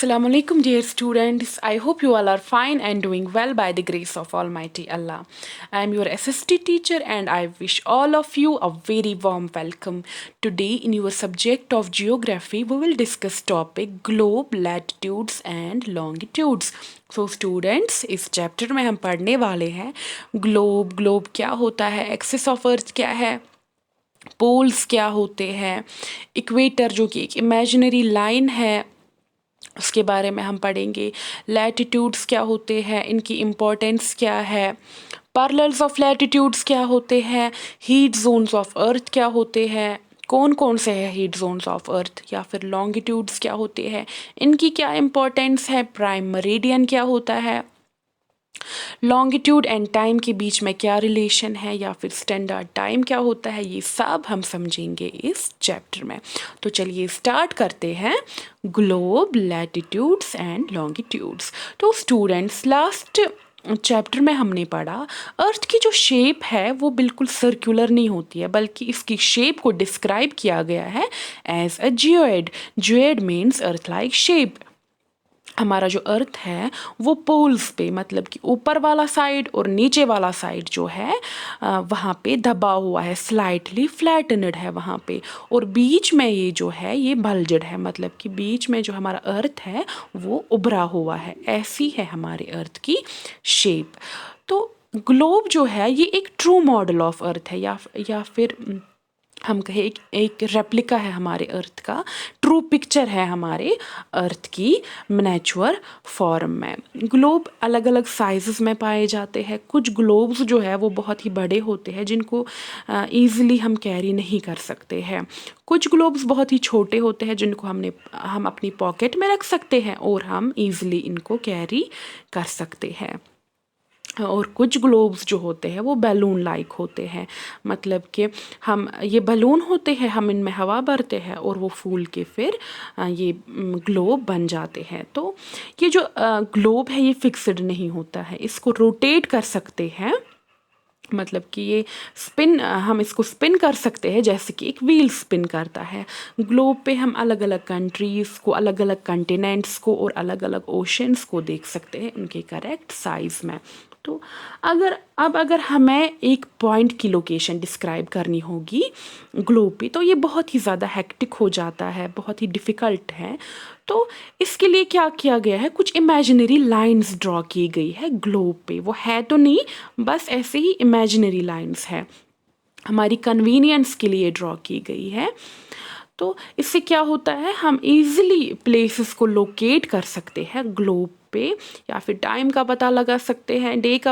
Assalamu alaikum, dear students. I hope you all are fine and doing well by the grace of Almighty Allah. I am your SST teacher and I wish all of you a very warm welcome. Today in your subject of geography, we will discuss topic globe, latitudes and longitudes. So students, इस chapter में हम पढ़ने वाले हैं globe क्या होता है, axis of earth क्या है, पोल्स क्या होते हैं, इक्वेटर जो कि एक इमेजिनरी लाइन है उसके बारे में हम पढ़ेंगे, लैटिट्यूड्स क्या होते हैं, इनकी इम्पोर्टेंस क्या है, पैरेलल्स ऑफ लैटिट्यूड्स क्या होते हैं, हीट जोन्स ऑफ अर्थ क्या होते हैं, कौन कौन से हैं हीट जोन्स ऑफ अर्थ, या फिर लॉन्गिट्यूड्स क्या होते हैं, इनकी क्या इम्पोर्टेंस है, प्राइम मेरिडियन क्या होता है, लॉन्गिट्यूड एंड टाइम के बीच में क्या रिलेशन है, या फिर स्टैंडर्ड टाइम क्या होता है, ये सब हम समझेंगे इस चैप्टर में। तो चलिए स्टार्ट करते हैं ग्लोब, लैटिट्यूड्स एंड लॉन्गिट्यूड्स। तो स्टूडेंट्स, लास्ट चैप्टर में हमने पढ़ा अर्थ की जो शेप है वो बिल्कुल सर्कुलर नहीं होती है, बल्कि इसकी शेप को डिस्क्राइब किया गया है as a geoid. Geoid means earth like shape. हमारा जो अर्थ है वो पोल्स पे, मतलब कि ऊपर वाला साइड और नीचे वाला साइड जो है वहाँ पे दबा हुआ है, स्लाइटली फ्लैटनड है वहाँ पे, और बीच में ये जो है ये बल्जड है, मतलब कि बीच में जो हमारा अर्थ है वो उभरा हुआ है। ऐसी है हमारे अर्थ की शेप। तो ग्लोब जो है ये एक ट्रू मॉडल ऑफ अर्थ है, या फिर हम कहें एक रेप्लिका है हमारे अर्थ का, ट्रू पिक्चर है हमारे अर्थ की मिनिएचर फॉर्म में। ग्लोब अलग अलग साइजेस में पाए जाते हैं। कुछ ग्लोब्स जो है वो बहुत ही बड़े होते हैं जिनको ईजिली हम कैरी नहीं कर सकते हैं। कुछ ग्लोब्स बहुत ही छोटे होते हैं जिनको हम अपनी पॉकेट में रख सकते हैं और हम ईजिली इनको कैरी कर सकते हैं। और कुछ ग्लोब्स जो होते हैं वो बैलून लाइक होते हैं, मतलब कि हम ये बैलून होते हैं, हम इनमें हवा भरते हैं और वो फूल के फिर ये ग्लोब बन जाते हैं। तो ये जो ग्लोब है ये फिक्स्ड नहीं होता है, इसको रोटेट कर सकते हैं, मतलब कि ये हम इसको स्पिन कर सकते हैं जैसे कि एक व्हील स्पिन करता है। ग्लोब पे हम अलग अलग कंट्रीज़ को, अलग अलग कंटिनेंट्स को और अलग अलग ओशंस को देख सकते हैं उनके करेक्ट साइज़ में। तो अगर हमें एक पॉइंट की लोकेशन डिस्क्राइब करनी होगी ग्लोब पे, तो ये बहुत ही ज़्यादा हेक्टिक हो जाता है, बहुत ही डिफ़िकल्ट है। तो इसके लिए क्या किया गया है, कुछ इमेजिनरी लाइंस ड्रॉ की गई है ग्लोब पे। वो है तो नहीं, बस ऐसे ही इमेजिनरी लाइंस है, हमारी कन्वीनियंस के लिए ड्रॉ की गई है। तो इससे क्या होता है, हम इजीली प्लेसेस को लोकेट कर सकते हैं ग्लोब पे, या फिर टाइम का पता लगा सकते हैं, डेट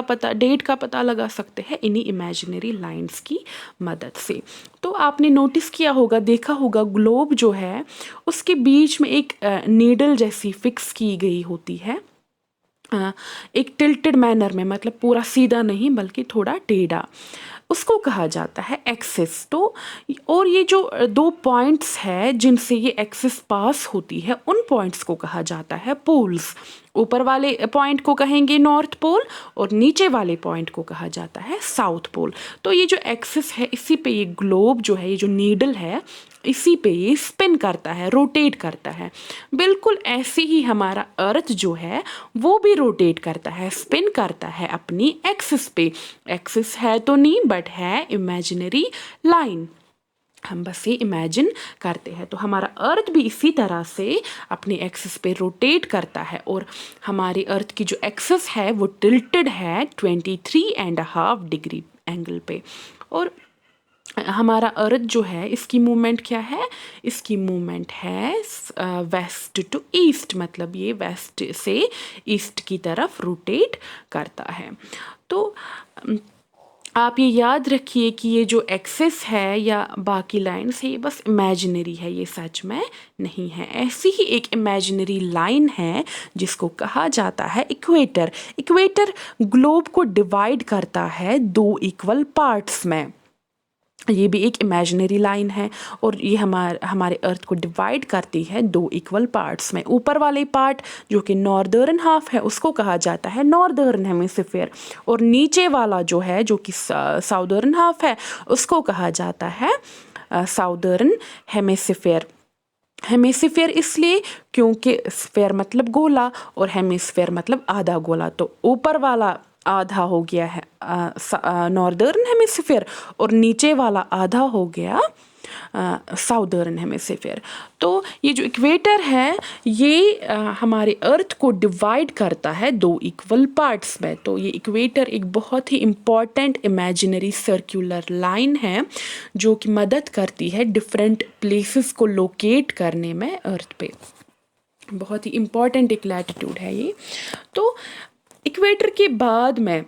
का पता लगा सकते हैं इन्हीं इमेजिनरी लाइंस की मदद से। तो आपने नोटिस किया होगा, देखा होगा, ग्लोब जो है उसके बीच में एक नीडल जैसी फिक्स की गई होती है, एक टिल्टेड मैनर में, मतलब पूरा सीधा नहीं बल्कि थोड़ा टेढ़ा, उसको कहा जाता है एक्सिस। तो और ये जो दो पॉइंट्स है जिनसे ये एक्सिस पास होती है, उन पॉइंट्स को कहा जाता है पोल्स। ऊपर वाले पॉइंट को कहेंगे नॉर्थ पोल और नीचे वाले पॉइंट को कहा जाता है साउथ पोल। तो ये जो एक्सिस है इसी पे ये ग्लोब जो है, ये जो नीडल है, इसी पे ये स्पिन करता है, रोटेट करता है। बिल्कुल ऐसे ही हमारा अर्थ जो है वो भी रोटेट करता है, स्पिन करता है अपनी एक्सिस पे। एक्सिस है तो नहीं, बट है इमेजिनरी लाइन, हम बस ये इमेजिन करते हैं। तो हमारा अर्थ भी इसी तरह से अपनी एक्सिस पे रोटेट करता है, और हमारी अर्थ की जो एक्सिस है वो टिल्टेड है 23.5 डिग्री एंगल पे। और हमारा अर्थ जो है इसकी मूवमेंट क्या है, इसकी मूवमेंट है वेस्ट टू ईस्ट, मतलब ये वेस्ट से ईस्ट की तरफ रोटेट करता है। तो आप ये याद रखिए कि ये जो एक्सिस है या बाकी लाइन्स है ये बस इमेजिनरी है, ये सच में नहीं है। ऐसी ही एक इमेजिनरी लाइन है जिसको कहा जाता है इक्वेटर। इक्वेटर ग्लोब को डिवाइड करता है दो इक्वल पार्ट्स में। ये भी एक इमेजिनरी लाइन है और ये हमारे अर्थ को डिवाइड करती है दो इक्वल पार्ट्स में। ऊपर वाले पार्ट जो कि नॉर्दर्न हाफ है उसको कहा जाता है नॉर्दर्न हेमिस्फीयर, और नीचे वाला जो है जो कि साउदर्न हाफ है उसको कहा जाता है साउदर्न हेमिस्फीयर। हेमिस्फीयर इसलिए क्योंकि स्फीयर मतलब गोला और हेमिस्फीयर मतलब आधा गोला, तो ऊपर वाला आधा हो गया है नॉर्दर्न हेमिस्फीयर और नीचे वाला आधा हो गया साउदर्न हेमिस्फीयर। तो ये जो इक्वेटर है ये हमारे अर्थ को डिवाइड करता है दो इक्वल पार्ट्स में। तो ये इक्वेटर एक बहुत ही इम्पॉर्टेंट इमेजिनरी सर्कुलर लाइन है जो कि मदद करती है डिफरेंट प्लेसेस को लोकेट करने में अर्थ पे। बहुत ही इम्पॉर्टेंट एक लैटिट्यूड है ये। तो इक्वेटर के बाद में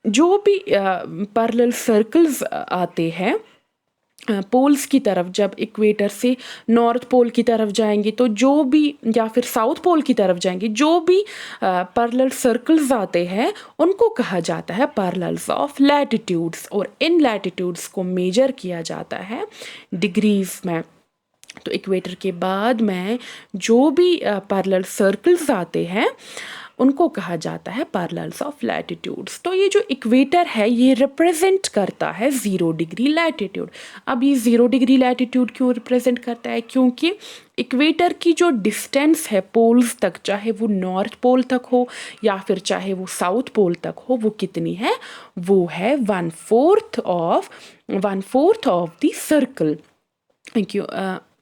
जो भी पैरेलल सर्कल्स आते हैं पोल्स की तरफ, जब इक्वेटर से नॉर्थ पोल की तरफ जाएंगे तो जो भी, या फिर साउथ पोल की तरफ जाएंगे, जो भी पैरेलल सर्कल्स आते हैं उनको कहा जाता है पैरेलल्स ऑफ लैटिट्यूड्स, और इन लैटिट्यूड्स को मेजर किया जाता है डिग्रीज में। तो इक्वेटर के बाद में जो भी पैरेलल सर्कल्स आते हैं उनको कहा जाता है पैरेलल्स ऑफ लैटिट्यूड्स। तो ये जो इक्वेटर है ये रिप्रेजेंट करता है 0 डिग्री लैटिट्यूड। अब ये 0 डिग्री लैटिट्यूड क्यों रिप्रेजेंट करता है? क्योंकि इक्वेटर की जो डिस्टेंस है पोल्स तक, चाहे वो नॉर्थ पोल तक हो या फिर चाहे वो साउथ पोल तक हो, वो कितनी है? वो है 1/4 ऑफ द सर्कल।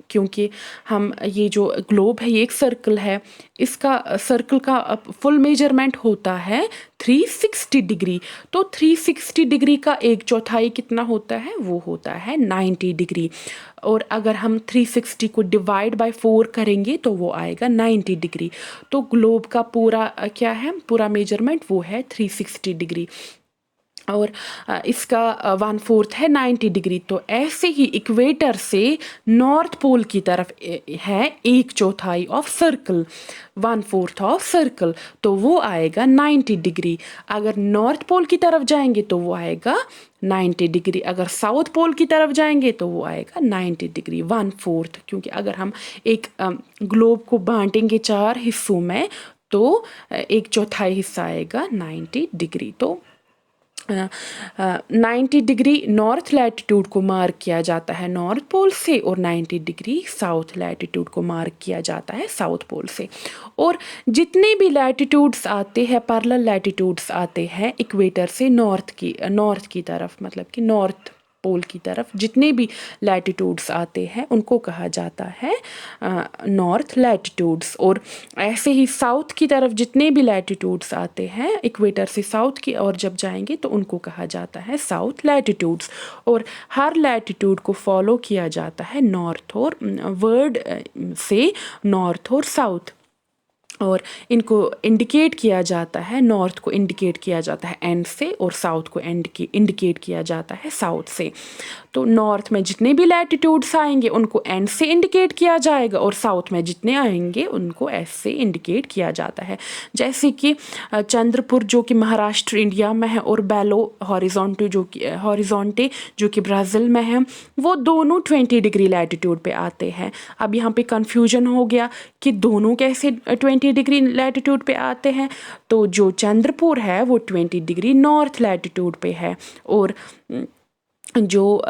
क्योंकि हम ये जो ग्लोब है ये एक सर्कल है, इसका सर्कल का फुल मेजरमेंट होता है 360 डिग्री। तो 360 डिग्री का 1/4 कितना होता है? वो होता है 90 डिग्री। और अगर हम 360 को डिवाइड बाय 4 करेंगे तो वो आएगा 90 डिग्री। तो ग्लोब का पूरा क्या है? पूरा मेजरमेंट वो है 360 डिग्री और इसका 1/4 है 90 डिग्री। तो ऐसे ही इक्वेटर से नॉर्थ पोल की तरफ है 1/4 ऑफ सर्कल, 1/4 ऑफ सर्कल, तो वो आएगा 90 डिग्री। अगर नॉर्थ पोल की तरफ जाएंगे तो वो आएगा 90 डिग्री, अगर साउथ पोल की तरफ जाएंगे तो वो आएगा 90 डिग्री, 1/4। क्योंकि अगर हम एक ग्लोब को बांटेंगे 4 हिस्सों में तो 1/4 हिस्सा आएगा 90 डिग्री। तो 90 डिग्री नॉर्थ लैटिट्यूड को मार्क किया जाता है नॉर्थ पोल से और 90 डिग्री साउथ लैटिट्यूड को मार्क किया जाता है साउथ पोल से। और जितने भी लैटिट्यूड्स आते हैं, पैरेलल लैटिट्यूड्स आते हैं इक्वेटर से नॉर्थ की तरफ, मतलब कि नॉर्थ पोल की तरफ जितने भी लैटिट्यूड्स आते हैं उनको कहा जाता है नॉर्थ लैटिट्यूड्स। और ऐसे ही साउथ की तरफ जितने भी लैटिट्यूड्स आते हैं इक्वेटर से साउथ की ओर जब जाएंगे तो उनको कहा जाता है साउथ लैटिट्यूड्स। और हर लैटिट्यूड को फॉलो किया जाता है नॉर्थ और वर्ड से नॉर्थ और साउथ, और इनको इंडिकेट किया जाता है, नॉर्थ को इंडिकेट किया जाता है एन से और साउथ को इंडिकेट किया जाता है साउथ से। तो नॉर्थ में जितने भी लैटिट्यूड्स आएंगे उनको एन से इंडिकेट किया जाएगा और साउथ में जितने आएंगे उनको एस से इंडिकेट किया जाता है। जैसे कि चंद्रपुर जो कि महाराष्ट्र इंडिया में है और बेलो हॉरिजॉन्टे जो कि ब्राज़ील में है, वो दोनों 20 डिग्री लैटिट्यूड पे आते हैं। अब यहाँ पे कन्फ्यूजन हो गया कि दोनों कैसे 20 डिग्री लैटिट्यूड पे आते हैं। तो जो चंद्रपुर है वो 20 डिग्री नॉर्थ लैटिट्यूड पे है और जो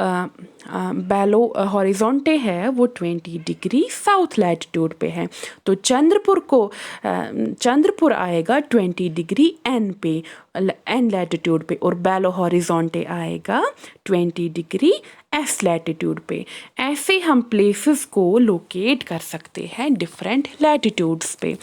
बेलो हॉरिजॉन्टे है वो 20 डिग्री साउथ लैटिट्यूड पे है। तो चंद्रपुर आएगा 20 डिग्री एन लैटिट्यूड पे और बेलो हॉरिजॉन्टे आएगा 20 डिग्री एस लैटिट्यूड पे। ऐसे हम प्लेसेस को लोकेट कर सकते हैं डिफरेंट लैटिट्यूड्स पे।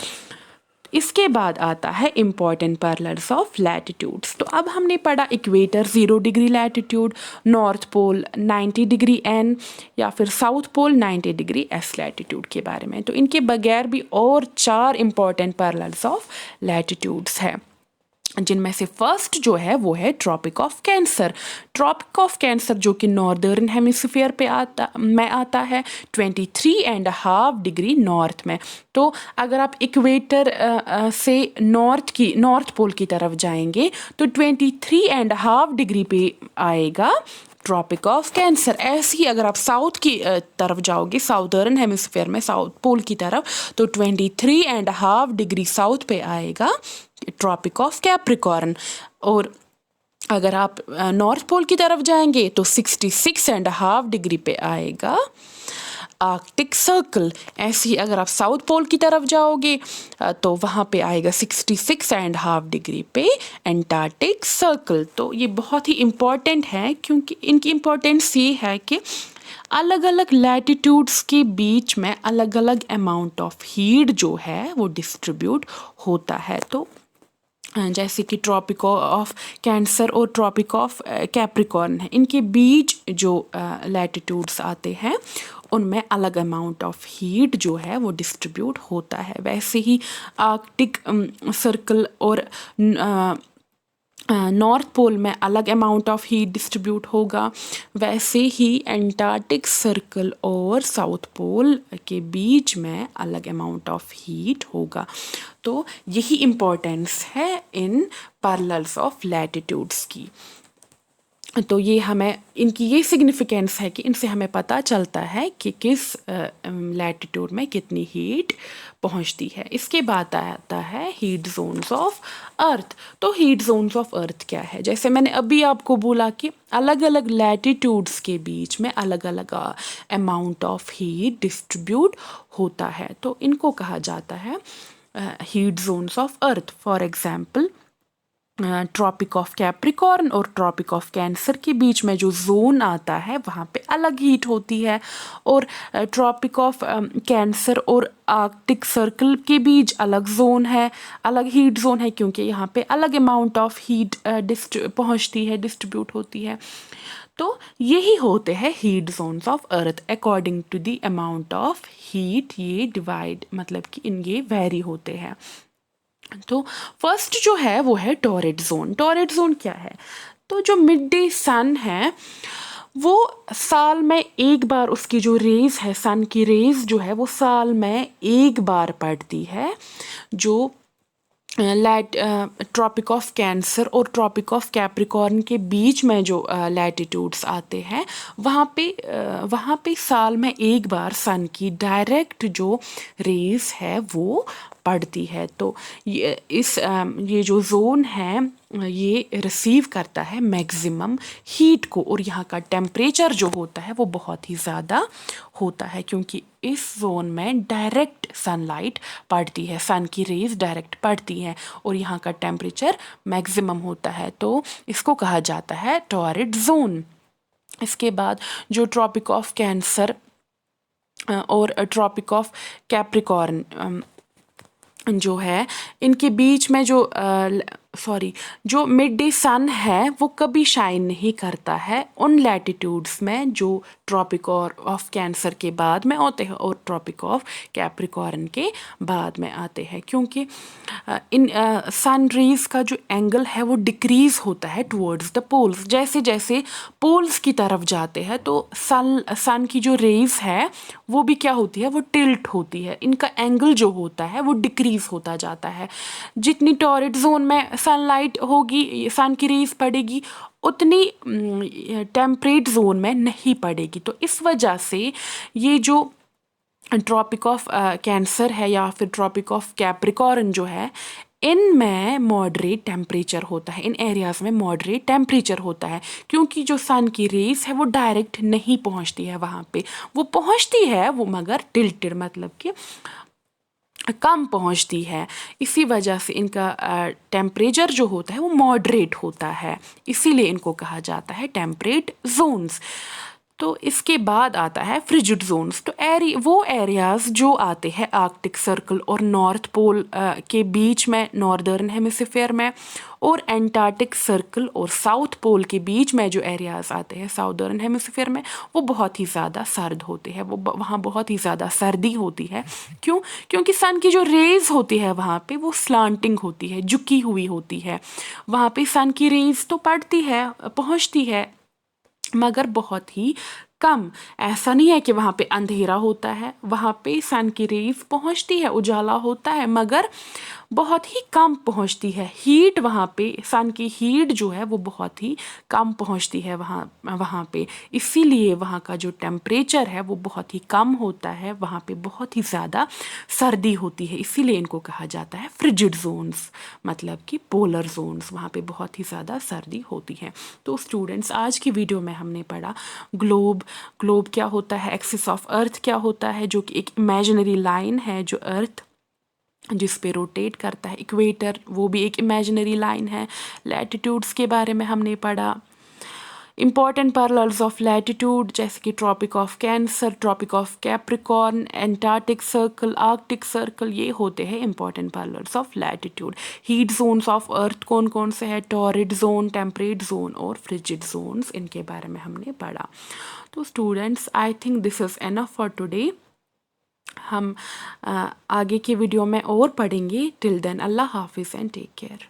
इसके बाद आता है इम्पॉर्टेंट पैरेलल्स ऑफ लैटिट्यूड्स। तो अब हमने पढ़ा equator 0 degree latitude, north pole 90 degree N या फिर south pole 90 degree S latitude के बारे में। तो इनके बगैर भी और 4 इम्पॉर्टेंट पैरेलल्स ऑफ लैटिट्यूड्स है, जिनमें से फर्स्ट जो है वो है tropic of cancer. Tropic of cancer जो कि नॉर्दर्न हेमिस्फीयर पे आता है 23.5 डिग्री नॉर्थ में। तो अगर आप इक्वेटर से नॉर्थ पोल की तरफ जाएंगे तो 23.5 डिग्री पे आएगा ट्रॉपिक ऑफ कैंसर। ऐसे ही अगर आप साउथ की तरफ जाओगे, साउदर्न हेमिस्फीयर में साउथ पोल की तरफ, तो 23.5 डिग्री साउथ पे आएगा ट्रॉपिक ऑफ कैप्रिकॉर्न। और अगर आप नॉर्थ पोल की तरफ जाएंगे तो 66.5 डिग्री पे आएगा आर्कटिक सर्कल। ऐसे ही अगर आप साउथ पोल की तरफ जाओगे तो वहाँ पे आएगा 66.5 डिग्री पे एंटार्क्टिक सर्कल। तो ये बहुत ही इम्पॉर्टेंट है क्योंकि इनकी इम्पोर्टेंस ये है कि अलग अलग लैटिट्यूड्स के बीच में अलग अलग अमाउंट ऑफ हीट जो है वो डिस्ट्रीब्यूट होता है। तो जैसे कि ट्रॉपिक ऑफ कैंसर और ट्रॉपिक ऑफ कैप्रिकॉर्न है, इनके बीच जो लैटिट्यूड्स आते हैं उनमें अलग अमाउंट ऑफ हीट जो है वो डिस्ट्रीब्यूट होता है। वैसे ही आर्कटिक सर्कल और नॉर्थ पोल में अलग अमाउंट ऑफ हीट डिस्ट्रीब्यूट होगा, वैसे ही एंटार्क्टिक सर्कल और साउथ पोल के बीच में अलग अमाउंट ऑफ हीट होगा। तो यही इम्पोर्टेंस है इन पैरेलल्स ऑफ लैटिट्यूड्स की। तो ये हमें इनकी ये सिग्निफिकेंस है कि इनसे हमें पता चलता है कि किस लैटिट्यूड में कितनी हीट पहुंचती है। इसके बाद आता है हीट जोन्स ऑफ अर्थ। तो हीट जोन्स ऑफ अर्थ क्या है? जैसे मैंने अभी आपको बोला कि अलग अलग लैटिट्यूड्स के बीच में अलग अलग अमाउंट ऑफ हीट डिस्ट्रीब्यूट होता है, तो इनको कहा जाता है heat zones of earth. For example tropic of capricorn और ट्रॉपिक ऑफ कैंसर के बीच में जो जोन आता है वहाँ पे अलग हीट होती है, और ट्रॉपिक ऑफ कैंसर और आर्कटिक सर्कल के बीच अलग जोन है, अलग हीट जोन है, क्योंकि यहाँ पे अलग अमाउंट ऑफ हीट पहुँचती है, डिस्ट्रीब्यूट होती है। तो यही होते हैं heat zones of earth. According to the amount of heat ये डिवाइड, मतलब कि ये वेरी होते हैं। तो फर्स्ट जो है वो है टॉरेट जोन। टॉरेट जोन क्या है? तो जो मिड डे सन है वो साल में एक बार, उसकी जो रेज है, सन की रेज जो है वो साल में एक बार पड़ती है। जो ट्रॉपिक ऑफ कैंसर और ट्रॉपिक ऑफ कैप्रिकॉर्न के बीच में जो लैटिट्यूड्स आते हैं वहाँ पे साल में एक बार सन की डायरेक्ट जो रेज है वो पड़ती है। तो ये जो जोन है ये रिसीव करता है मैक्सिमम हीट को, और यहाँ का टेम्परेचर जो होता है वो बहुत ही ज़्यादा होता है, क्योंकि इस जोन में डायरेक्ट सनलाइट पड़ती है, सन की रेज डायरेक्ट पड़ती हैं, और यहाँ का टेम्परेचर मैक्सिमम होता है। तो इसको कहा जाता है टॉरेट जोन। इसके बाद जो ट्रॉपिक ऑफ कैंसर और ट्रॉपिक ऑफ कैप्रिकॉर्न जो है, इनके बीच में जो मिड डे सन है वो कभी शाइन नहीं करता है उन लैटिट्यूड्स में जो ट्रॉपिक ऑफ कैंसर के बाद में आते हैं और ट्रॉपिक ऑफ कैप्रिकॉर्न के बाद में आते हैं, क्योंकि इन सन रेज का जो एंगल है वो डिक्रीज होता है टुवर्ड्स द पोल्स। जैसे जैसे पोल्स की तरफ जाते हैं तो सन की जो रेज है वो भी क्या होती है, वो टिल्ट होती है, इनका एंगल जो होता है वो डिक्रीज होता जाता है। जितनी टॉरेट जोन में सनलाइट होगी, सन की रेज पड़ेगी, उतनी टेम्परेट जोन में नहीं पड़ेगी। तो इस वजह से ये जो ट्रॉपिक ऑफ कैंसर है या फिर ट्रॉपिक ऑफ कैप्रिकॉर्न जो है, इनमें मॉडरेट टेम्परेचर होता है, इन एरियाज़ में मॉडरेट टेम्परेचर होता है, क्योंकि जो सन की रेज है वो डायरेक्ट नहीं पहुंचती है वहाँ पे, वो पहुंचती है वो मगर टिल्टेड, मतलब कि कम पहुंचती है। इसी वजह से इनका टेम्परेचर जो होता है वो मॉडरेट होता है, इसीलिए इनको कहा जाता है टेम्परेट जोन्स। तो इसके बाद आता है फ्रिजिड जोन्स। तो वो एरियाज़ जो आते हैं आर्कटिक सर्कल और नॉर्थ पोल के बीच में, नॉर्दर्न हेमिस्फीयर में, और एंटार्क्टिक सर्कल और साउथ पोल के बीच में जो एरियाज़ आते हैं साउदर्न हेमिस्फीयर में, वो बहुत ही ज़्यादा सर्द होते हैं, वो वहाँ बहुत ही ज़्यादा सर्दी होती है। क्यों? क्योंकि सन की जो रेज होती है वहाँ पे वो स्लांटिंग होती है, झुकी हुई होती है। वहाँ पे सन की रेज तो पड़ती है, पहुँचती है, मगर बहुत ही कम। ऐसा नहीं है कि वहाँ पे अंधेरा होता है, वहाँ पे सन की रेज पहुँचती है, उजाला होता है, मगर बहुत ही कम पहुंचती है। हीट वहाँ पे, सन की हीट जो है वो बहुत ही कम पहुंचती है वहाँ पे, इसीलिए वहाँ का जो टेम्परेचर है वो बहुत ही कम होता है, वहाँ पे बहुत ही ज़्यादा सर्दी होती है, इसीलिए इनको कहा जाता है फ्रिजिड जोन्स, मतलब कि पोलर जोन्स, वहाँ पे बहुत ही ज़्यादा सर्दी होती है। तो स्टूडेंट्स, आज की वीडियो में हमने पढ़ा ग्लोब, ग्लोब क्या होता है, एक्सिस ऑफ अर्थ क्या होता है, जो कि एक इमेजिनरी लाइन है जो अर्थ जिस पे रोटेट करता है। इक्वेटर वो भी एक इमेजिनरी लाइन है। लैटिट्यूड्स के बारे में हमने पढ़ा। इंपॉर्टेंट पैरेलल्स ऑफ लैटिट्यूड जैसे कि tropic of cancer, tropic of capricorn, antarctic circle, arctic circle, ये होते हैं important parallels of latitude. Heat zones of earth कौन कौन से हैं, टॉरिड जोन, टेम्परेट जोन और फ्रिजिड जोन्स, इनके बारे में हमने पढ़ा। तो students, I think this is enough for today. हम आगे की वीडियो में और पढ़ेंगे। टिल देन, अल्लाह हाफिज़ एंड टेक केयर।